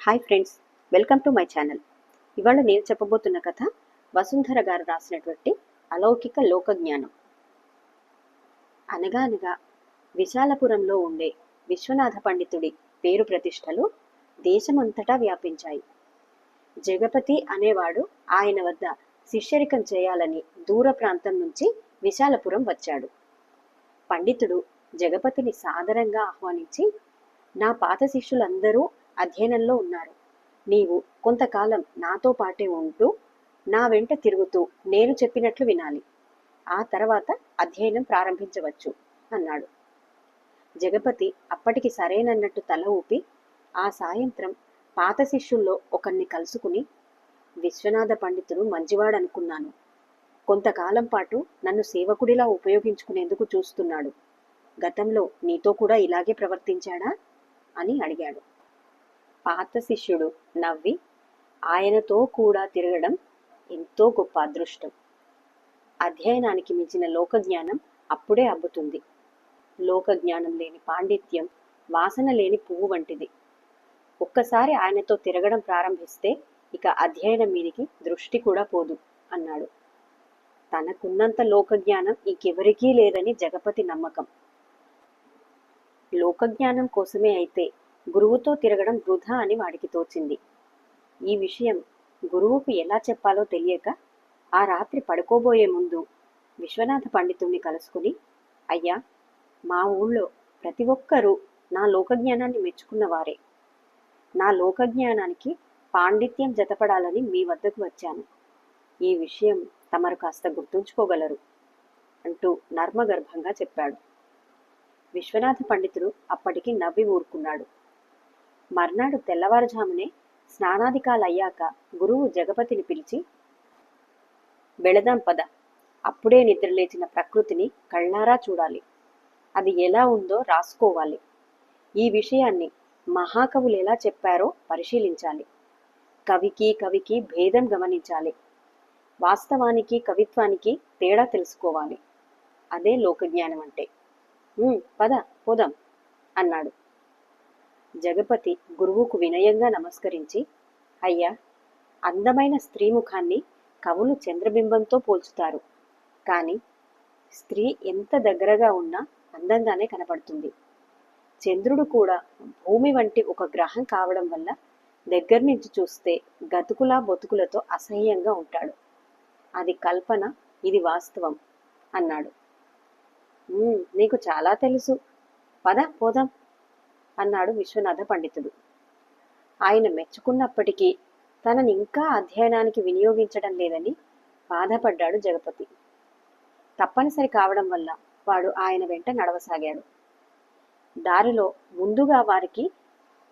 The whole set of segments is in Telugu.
Hi friends, welcome to my channel. ఇవాళ నేను చెప్పబోతున్న కథ వసుంధర గారు రాసినటువంటి అలౌకిక లోకజ్ఞానం. అనగా విశాలపురంలో ఉండే విశ్వనాథ పండితుడి పేరు ప్రతిష్టలు దేశమంతటా వ్యాపించాయి. జగపతి అనేవాడు ఆయన వద్ద శిష్యరికం చేయాలని దూర ప్రాంతం నుంచి విశాలపురం వచ్చాడు. పండితుడు జగపతిని సాదరంగా ఆహ్వానించి, నా పాత శిష్యులందరూ అధ్యయనంలో ఉన్నారు. నీవు కొంతకాలం నాతో పాటే ఉంటూ నా వెంట తిరుగుతూ నేను చెప్పినట్లు వినాలి. ఆ తర్వాత అధ్యయనం ప్రారంభించవచ్చు అన్నాడు. జగపతి అప్పటికి సరేనన్నట్టు తల ఊపి ఆ సాయంత్రం పాత శిష్యుల్లో ఒకరిని కలుసుకుని, విశ్వనాథ పండితుడు మంచివాడనుకున్నాను. కొంతకాలం పాటు నన్ను సేవకుడిలా ఉపయోగించుకునేందుకు చూస్తున్నాడు. గతంలో నీతో కూడా ఇలాగే ప్రవర్తించాడా అని అడిగాడు. పాత శిష్యుడు నవ్వి, ఆయనతో కూడా తిరగడం ఎంతో గొప్ప అదృష్టం. అధ్యయనానికి మించిన లోకజ్ఞానం అప్పుడే అబ్బుతుంది. లోకజ్ఞానం లేని పాండిత్యం వాసన లేని పువ్వు వంటిది. ఒక్కసారి ఆయనతో తిరగడం ప్రారంభిస్తే ఇక అధ్యయనం మీదికి దృష్టి కూడా పోదు అన్నాడు. తనకున్నంత లోకజ్ఞానం ఇంకెవరికీ లేదని జగపతి నమ్మకం. లోకజ్ఞానం కోసమే అయితే గురువుతో తిరగడం వృధా అని వాడికి తోచింది. ఈ విషయం గురువుకు ఎలా చెప్పాలో తెలియక ఆ రాత్రి పడుకోబోయే ముందు విశ్వనాథ పండితుణ్ణి కలుసుకుని, అయ్యా, మా ఊళ్ళో ప్రతి ఒక్కరూ నా లోకజ్ఞానాన్ని మెచ్చుకున్నవారే. నా లోకజ్ఞానానికి పాండిత్యం జతపడాలని మీ వద్దకు వచ్చాను. ఈ విషయం తమరు కాస్త గుర్తుంచుకోగలరు అంటూ నర్మగర్భంగా చెప్పాడు. విశ్వనాథ పండితుడు అప్పటికి నవ్వి ఊరుకున్నాడు. మర్నాడు తెల్లవారుజామునే స్నానాదికాలయ్యాక గురువు జగపతిని పిలిచి, వెళదాం పద. అప్పుడే నిద్రలేచిన ప్రకృతిని కళ్ళారా చూడాలి. అది ఎలా ఉందో రాసుకోవాలి. ఈ విషయాన్ని మహాకవులు ఎలా చెప్పారో పరిశీలించాలి. కవికి భేదం గమనించాలి. వాస్తవానికి కవిత్వానికి తేడా తెలుసుకోవాలి. అదే లోకజ్ఞానం అంటే. పద పోదాం అన్నాడు. జగపతి గురువుకు వినయంగా నమస్కరించి, అయ్యా, అందమైన స్త్రీ ముఖాన్ని కవులు చంద్రబింబంతో పోల్చుతారు. కానీ స్త్రీ ఎంత దగ్గరగా ఉన్నా అందంగానే కనపడుతుంది. చంద్రుడు కూడా భూమి వంటి ఒక గ్రహం కావడం వల్ల దగ్గర నుంచి చూస్తే గతుకులా బొతుకులతో అసహ్యంగా ఉంటాడు. అది కల్పన, ఇది వాస్తవం అన్నాడు. నీకు చాలా తెలుసు, పద పోదాం అన్నాడు విశ్వనాథ పండితుడు. ఆయన మెచ్చుకున్నప్పటికీ తనని ఇంకా అధ్యయనానికి వినియోగించడం లేదని బాధపడ్డాడు జగపతి. తప్పనిసరి కావడం వల్ల వాడు ఆయన వెంట నడవసాగాడు. దారిలో ముందుగా వారికి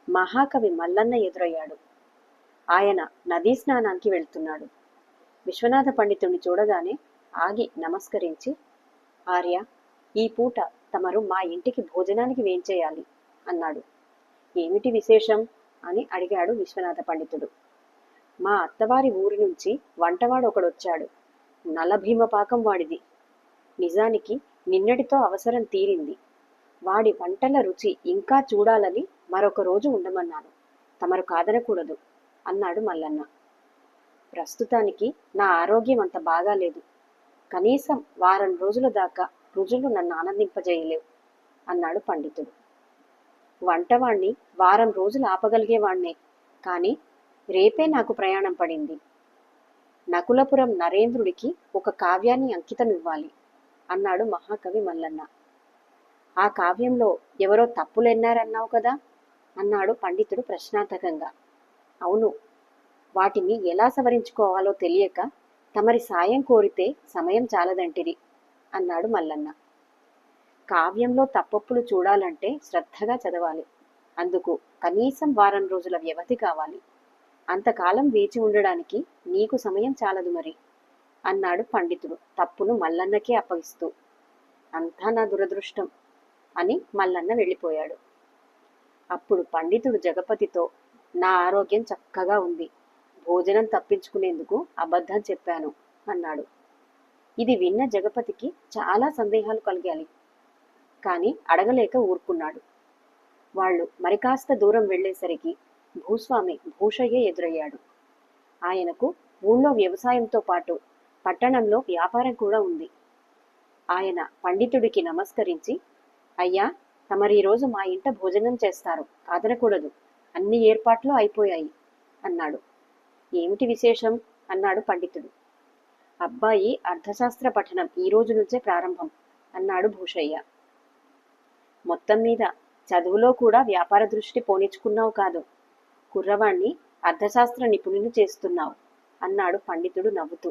మహాకవి మల్లన్న ఎదురయ్యాడు. ఆయన నదీ స్నానానికి వెళ్తున్నాడు. విశ్వనాథ పండితుడిని చూడగానే ఆగి నమస్కరించి, ఆర్య, ఈ పూట తమరు మా ఇంటికి భోజనానికి వేంచేయాలి అన్నాడు. ఏమిటి విశేషం అని అడిగాడు విశ్వనాథ పండితుడు. మా అత్తవారి ఊరి నుంచి వంటవాడు ఒకడొచ్చాడు. నలభీమపాకం వాడిది. నిజానికి నిన్నటితో అవసరం తీరింది. వాడి వంటల రుచి ఇంకా చూడాలని మరొక రోజు ఉండమన్నాను. తమరు కాదనకూడదు అన్నాడు మల్లన్న. ప్రస్తుతానికి నా ఆరోగ్యం అంత బాగాలేదు. కనీసం వారం రోజుల దాకా రుజులు నన్ను ఆనందింపజేయలేవు అన్నాడు పండితుడు. వంటవాణ్ణి వారం రోజులు ఆపగలిగేవాణ్ణే, కానీ రేపే నాకు ప్రయాణం పడింది. నకులపురం నరేంద్రుడికి ఒక కావ్యాన్ని అంకితం ఇవ్వాలి అన్నాడు మహాకవి మల్లన్న. ఆ కావ్యంలో ఎవరో తప్పులెన్నారన్నావు కదా అన్నాడు పండితుడు ప్రశ్నార్థకంగా. అవును, వాటిని ఎలా సవరించుకోవాలో తెలియక తమరి సాయం కోరితే సమయం చాలదంటిరి అన్నాడు మల్లన్న. కావ్యంలో తప్పొప్పులు చూడాలంటే శ్రద్ధగా చదవాలి. అందుకు కనీసం వారం రోజుల వ్యవధి కావాలి. అంతకాలం వేచి ఉండడానికి నీకు సమయం చాలదు మరి అన్నాడు పండితుడు తప్పును మల్లన్నకే అప్పగిస్తూ. అంతా నా దురదృష్టం అని మల్లన్న వెళ్ళిపోయాడు. అప్పుడు పండితుడు జగపతితో, నా ఆరోగ్యం చక్కగా ఉంది. భోజనం తప్పించుకునేందుకు అబద్ధం చెప్పాను అన్నాడు. ఇది విన్న జగపతికి చాలా సందేహాలు కలిగాయి. కానీ అడగలేక ఊరుకున్నాడు. వాళ్ళు మరికాస్త దూరం వెళ్లేసరికి భూస్వామి భూషయ్య ఎదురయ్యాడు. ఆయనకు ఊళ్ళో వ్యవసాయంతో పాటు పట్టణంలో వ్యాపారం కూడా ఉంది. ఆయన పండితుడికి నమస్కరించి, అయ్యా, తమరీ రోజు మా ఇంట భోజనం చేస్తారు, కాదనకూడదు, అన్ని ఏర్పాట్లు అయిపోయాయి అన్నాడు. ఏమిటి విశేషం అన్నాడు పండితుడు. అబ్బాయి అర్థశాస్త్ర పఠనం ఈ రోజు నుంచే ప్రారంభం అన్నాడు భూషయ్య. మొత్తం మీద చదువులో కూడా వ్యాపార దృష్టి పోనిచ్చుకున్నావు కాదు, కుర్రవాణ్ణి అర్థశాస్త్ర నిపుణుని చేస్తున్నావు అన్నాడు పండితుడు నవ్వుతూ.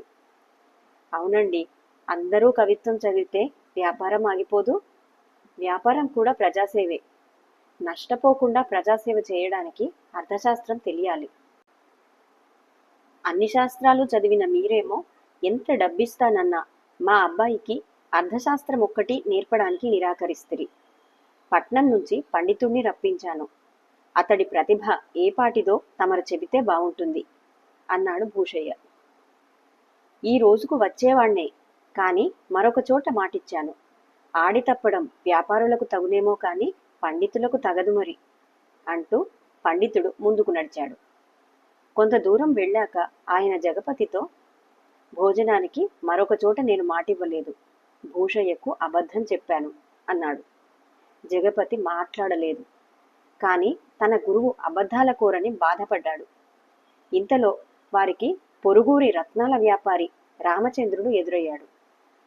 అవునండి, అందరూ కవిత్వం చదివితే వ్యాపారం ఆగిపోదు. వ్యాపారం కూడా ప్రజాసేవే. నష్టపోకుండా ప్రజాసేవ చేయడానికి అర్థశాస్త్రం తెలియాలి. అన్ని శాస్త్రాలు చదివిన మీరేమో ఎంత డబ్బిస్తానన్నా మా అబ్బాయికి అర్థశాస్త్రం ఒక్కటి నేర్పడానికి నిరాకరిస్తిరి. పట్నం నుంచి పండితుణ్ణి రప్పించాను. అతడి ప్రతిభ ఏపాటిదో తమరు చెబితే బావుంటుంది అన్నాడు భూషయ్య. ఈ రోజుకు వచ్చేవాణ్ణే, కాని మరొక చోట మాటిచ్చాను. ఆడి తప్పడం వ్యాపారులకు తగునేమో కాని పండితులకు తగదు మరి అంటూ పండితుడు ముందుకు నడిచాడు. కొంత దూరం వెళ్ళాక ఆయన జగపతితో, భోజనానికి మరొక చోట నేను మాటివ్వలేదు, భూషయ్యకు అబద్ధం చెప్పాను అన్నాడు. జగపతి మాట్లాడలేదు. కాని తన గురువు అబద్ధాల కోరని బాధపడ్డాడు. ఇంతలో వారికి పొరుగురి రత్నాల వ్యాపారి రామచంద్రుడు ఎదురయ్యాడు.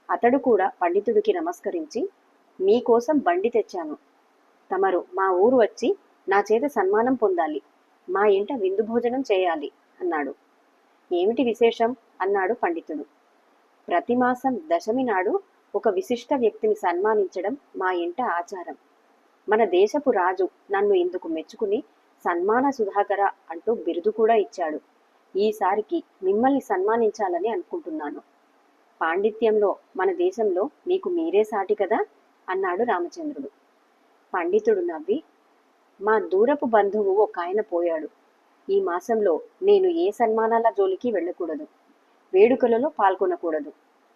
అతడు కూడా పండితుడికి నమస్కరించి, మీకోసం బండి తెచ్చాను. తమరు మా ఊరు వచ్చి నా చేత సన్మానం పొందాలి, మా ఇంట విందు భోజనం చేయాలి అన్నాడు. ఏమిటి విశేషం అన్నాడు పండితుడు. ప్రతి మాసం దశమి నాడు ఒక విశిష్ట వ్యక్తిని సన్మానించడం మా ఇంట ఆచారం. మన దేశపు రాజు నన్ను ఇందుకు మెచ్చుకుని సన్మాన సుధాకర అంటూ బిరుదు కూడా ఇచ్చాడు. ఈసారికి మిమ్మల్ని సన్మానించాలని అనుకుంటున్నాను. పాండిత్యంలో మన దేశంలో మీకు మీరే సాటి కదా అన్నాడు రామచంద్రుడు. పండితుడు నవ్వి, మా దూరపు బంధువు ఒక ఆయన పోయాడు. ఈ మాసంలో నేను ఏ సన్మానాల జోలికి వెళ్ళకూడదు, వేడుకలలో పాల్గొనకూడదు,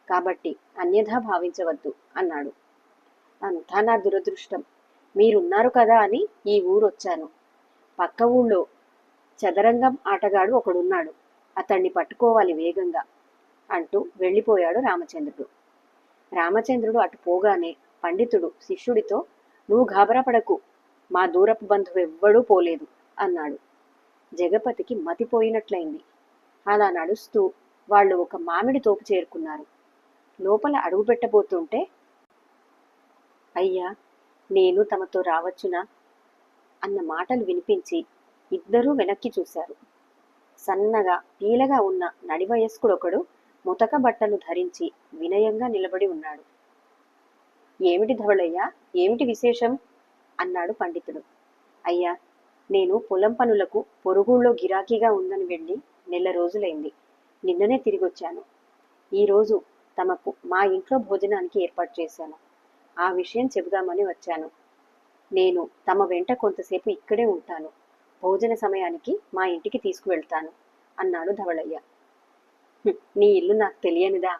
కాబట్టి అన్యథా భావించవద్దు అన్నాడు. అంతా నా దురదృష్టం. మీరున్నారు కదా అని ఈ ఊరొచ్చాను. పక్క ఊళ్ళో చదరంగం ఆటగాడు ఒకడున్నాడు, అతన్ని పట్టుకోవాలి వేగంగా అంటూ వెళ్ళిపోయాడు రామచంద్రుడు. రామచంద్రుడు అటు పోగానే పండితుడు శిష్యుడితో, నువ్వు గాబరాపడకు, మా దూరపు బంధువెవ్వడూ పోలేదు అన్నాడు. జగపతికి మతిపోయినట్లయింది. అలా నడుస్తూ వాళ్ళు ఒక మామిడి తోపు చేరుకున్నారు. లోపల అడుగుపెట్టబోతుంటే, అయ్యా, నేను తమతో రావచ్చునా అన్న మాటలు వినిపించి ఇద్దరూ వెనక్కి చూశారు. సన్నగా పీలగా ఉన్న నడివయస్కుడొకడు ముతక బట్టలు ధరించి వినయంగా నిలబడి ఉన్నాడు. ఏమిటి ధవళయ్య, ఏమిటి విశేషం అన్నాడు పండితుడు. అయ్యా, నేను పొలం పనులకు పొరుగుళ్ళో గిరాకీగా ఉందని వెళ్ళి నెల రోజులైంది. నిన్ననే తిరిగొచ్చాను. ఈరోజు తమకు మా ఇంట్లో భోజనానికి ఏర్పాటు చేశాను. ఆ విషయం చెబుదామని వచ్చాను. నేను తమ వెంట కొంతసేపు ఇక్కడే ఉంటాను. భోజన సమయానికి మా ఇంటికి తీసుకువెళ్తాను అన్నాడు ధవళయ్య. నీ ఇల్లు నాకు తెలియనిదా?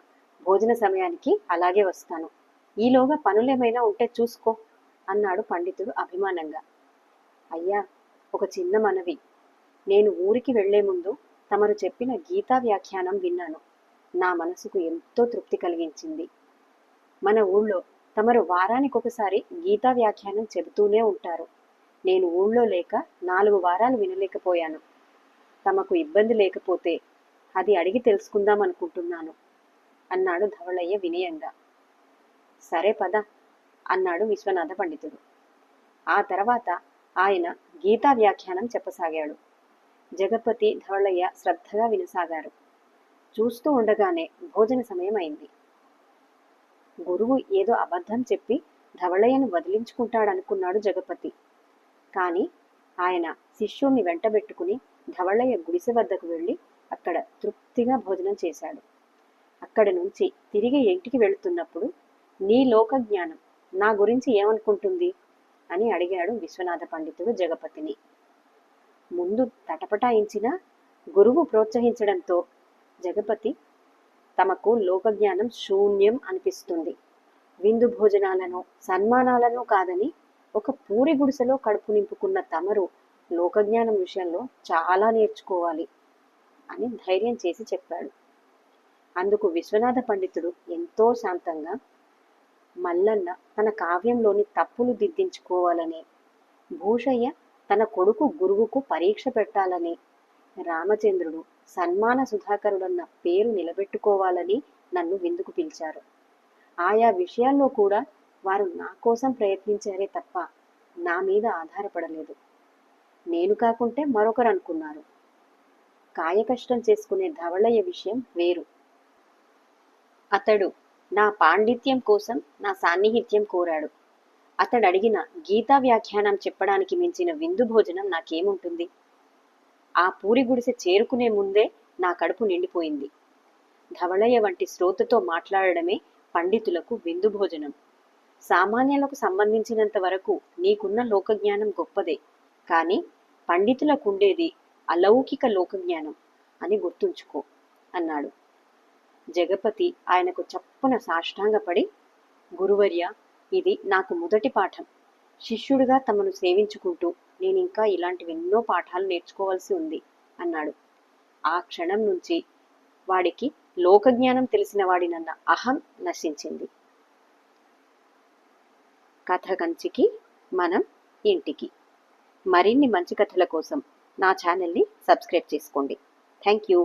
భోజన సమయానికి అలాగే వస్తాను. ఈలోగా పనులేమైనా ఉంటే చూసుకో అన్నాడు పండితుడు అభిమానంగా. అయ్యా, ఒక చిన్న మనవి. నేను ఊరికి వెళ్లే ముందు తమరు చెప్పిన గీతా వ్యాఖ్యానం విన్నాను. నా మనసుకు ఎంతో తృప్తి కలిగించింది. మన ఊళ్ళో తమరు వారానికొకసారి గీతా వ్యాఖ్యానం చెబుతూనే ఉంటారు. నేను ఊళ్ళో లేక 4 వారాలు వినలేకపోయాను. తమకు ఇబ్బంది లేకపోతే అది అడిగి తెలుసుకుందామనుకుంటున్నాను అన్నాడు ధవళయ్య వినయంగా. సరే పద అన్నాడు విశ్వనాథ పండితుడు. ఆ తర్వాత ఆయన గీతా వ్యాఖ్యానం చెప్పసాగాడు. జగపతి, ధవళయ్య శ్రద్ధగా వినసాగారు. చూస్తూ ఉండగానే భోజన సమయం అయింది. గురువు ఏదో అబద్ధం చెప్పి ధవళయ్యను వదిలించుకుంటాడనుకున్నాడు జగపతి. కాని ఆయన శిష్యుణ్ణి వెంటబెట్టుకుని ధవళయ్య గుడిసె వద్దకు వెళ్ళి అక్కడ తృప్తిగా భోజనం చేశాడు. అక్కడి నుంచి తిరిగి ఇంటికి వెళుతున్నప్పుడు, నీ లోక జ్ఞానం నా గురించి ఏమనుకుంటుంది అని అడిగాడు విశ్వనాథ పండితుడు జగపతిని. ముందు తటపటాయించిన గురువు ప్రోత్సహించడంతో జగపతి, తమకు లోకజ్ఞానం శూన్యం అనిపిస్తుంది. విందు భోజనాలను సన్మానాలను కాదని ఒక పూరి గుడిసెలో కడుపు నింపుకున్న తమరు లోకజ్ఞానం విషయంలో చాలా నేర్చుకోవాలి అని ధైర్యం చేసి చెప్పాడు. అందుకు విశ్వనాథ పండితుడు ఎంతో శాంతంగా, మల్లన్న తన కావ్యంలోని తప్పులు దిద్దించుకోవాలని, భూషయ్య తన కొడుకు గురువుకు పరీక్ష పెట్టాలని, రామచంద్రుడు సన్మాన సుధాకరుడన్న పేరు నిలబెట్టుకోవాలని నన్ను విందుకు పిలిచారు. ఆయా విషయాల్లో కూడా వారు నా కోసం ప్రయత్నించారే తప్ప నా మీద ఆధారపడలేదు. నేను కాకుంటే మరొకరు అనుకున్నారు. కాయకష్టం చేసుకునే ధవళయ్య విషయం వేరు. అతడు నా పాండిత్యం కోసం నా సాన్నిహిత్యం కోరాడు. అతడు అడిగిన గీతా వ్యాఖ్యానం చెప్పడానికి మించిన విందు భోజనం నాకేముంటుంది? ఆ పూరి గుడిసె చేరుకునే ముందే నా కడుపు నిండిపోయింది. ధవళయ్య వంటి శ్రోతతో మాట్లాడడమే పండితులకు విందు భోజనం. సామాన్యులకు సంబంధించినంత వరకు నీకున్న లోకజ్ఞానం గొప్పదే, కానీ పండితులకుండేది అలౌకిక లోకజ్ఞానం అని గుర్తుంచుకో అన్నాడు. జగపతి ఆయనకు చప్పున సాష్టాంగపడి, గురువర్య, ఇది నాకు మొదటి పాఠం. శిష్యుడిగా తమను సేవించుకుంటూ నేనింకా ఇలాంటివెన్నో పాఠాలు నేర్చుకోవాల్సి ఉంది అన్నాడు. ఆ క్షణం నుంచి వాడికి లోకజ్ఞానం తెలిసిన వాడినన్న అహం నశించింది. కథ కంచికి మనం ఇంటికి. మరిన్ని మంచి కథల కోసం నా ఛానల్ని సబ్స్క్రైబ్ చేసుకోండి. Thank you.